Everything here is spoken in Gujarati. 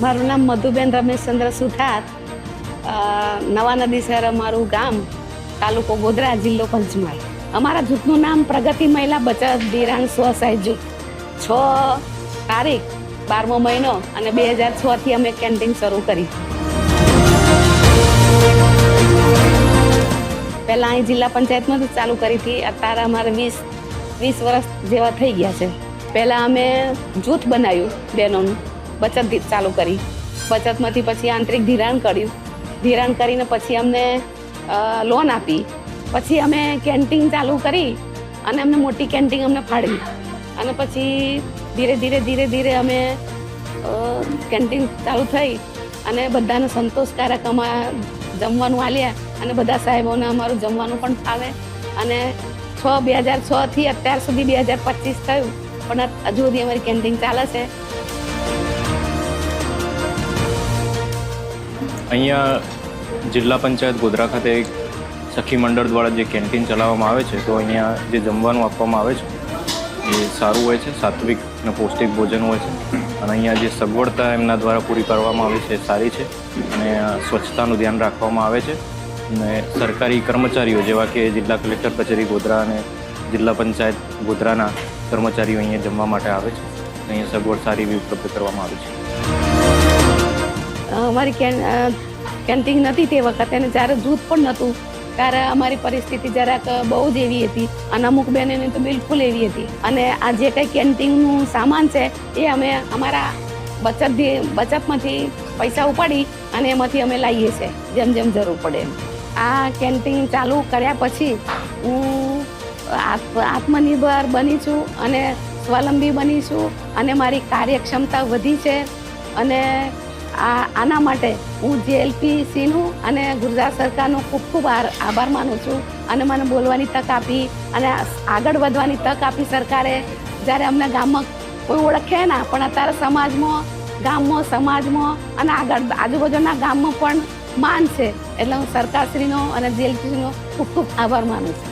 મારું નામ મધુબેન રમેશચંદ્ર સુથાર, નવા નદીસર અમારું ગામ, તાલુકો ગોધરા, જિલ્લો પંચમહાલ. અમારા જૂથનું નામ પ્રગતિ મહિલા બચત ધિરાણ સ્વસહાય જૂથ. 6 તારીખ 12મો મહિનો અને 2006થી અમે કેન્ટીન શરૂ કરી. પહેલાં અહીં જિલ્લા પંચાયતમાં જ ચાલુ કરી હતી. અત્યારે અમારે 20 વર્ષ જેવા થઈ ગયા છે. પહેલાં અમે જૂથ બનાવ્યું બહેનોનું, બચત ચાલુ કરી. બચતમાંથી પછી આંતરિક ધિરાણ કર્યું. ધિરાણ કરીને પછી અમને લોન આપી. પછી અમે કેન્ટીન ચાલુ કરી અને અમને મોટી કેન્ટીન અમને ફાળવી. અને પછી ધીરે ધીરે અમે કેન્ટીન ચાલુ થઈ અને બધાને સંતોષકારક જમવાનું આલ્યા અને બધા સાહેબોને અમારું જમવાનું પણ ફાવે. અને 2006થી અત્યાર સુધી 2025 થયું, પણ હજુ સુધી અમારી કેન્ટીન ચાલે છે. અહીંયા જિલ્લા પંચાયત ગોધરા ખાતે એક સખી મંડળ દ્વારા જે કેન્ટીન ચલાવવામાં આવે છે, તો અહીંયા જે જમવાનું આપવામાં આવે છે એ સારું હોય છે, સાત્વિક અને પૌષ્ટિક ભોજન હોય છે. અને અહીંયા જે સગવડતા એમના દ્વારા પૂરી કરવામાં આવે છે સારી છે. અને સ્વચ્છતાનું ધ્યાન રાખવામાં આવે છે. અને સરકારી કર્મચારીઓ જેવા કે જિલ્લા કલેક્ટર કચેરી ગોધરા અને જિલ્લા પંચાયત ગોધરાના કર્મચારીઓ અહીંયા જમવા માટે આવે છે. અહીંયા સગવડ સારી એવી ઉપલબ્ધ કરવામાં આવે છે. અમારી કેન્ટીન નથી તે વખતે, અને જ્યારે જૂથ પણ નહોતું ત્યારે અમારી પરિસ્થિતિ જરાક બહુ જ એવી હતી. અને અમુક બહેનોની તો બિલકુલ એવી હતી. અને આ જે કંઈ કેન્ટીનનું સામાન છે એ અમે અમારા બચતમાંથી પૈસા ઉપાડી અને એમાંથી અમે લાવીએ છીએ જેમ જેમ જરૂર પડે. આ કેન્ટીન ચાલુ કર્યા પછી હું આત્મનિર્ભર બની છું અને સ્વાવલંબી બની છું અને મારી કાર્યક્ષમતા વધી છે. અને આના માટે હું JLPCનું અને ગુજરાત સરકારનો ખૂબ ખૂબ આભાર માનું છું. અને મને બોલવાની તક આપી અને આગળ વધવાની તક આપી સરકારે. જ્યારે અમને ગામમાં કોઈ ઓળખે ના, પણ અત્યારે ગામમાં સમાજમાં અને આજુબાજુના ગામમાં પણ માન છે. એટલે હું સરકારશ્રીનો અને JLPCનો ખૂબ ખૂબ આભાર માનું છું.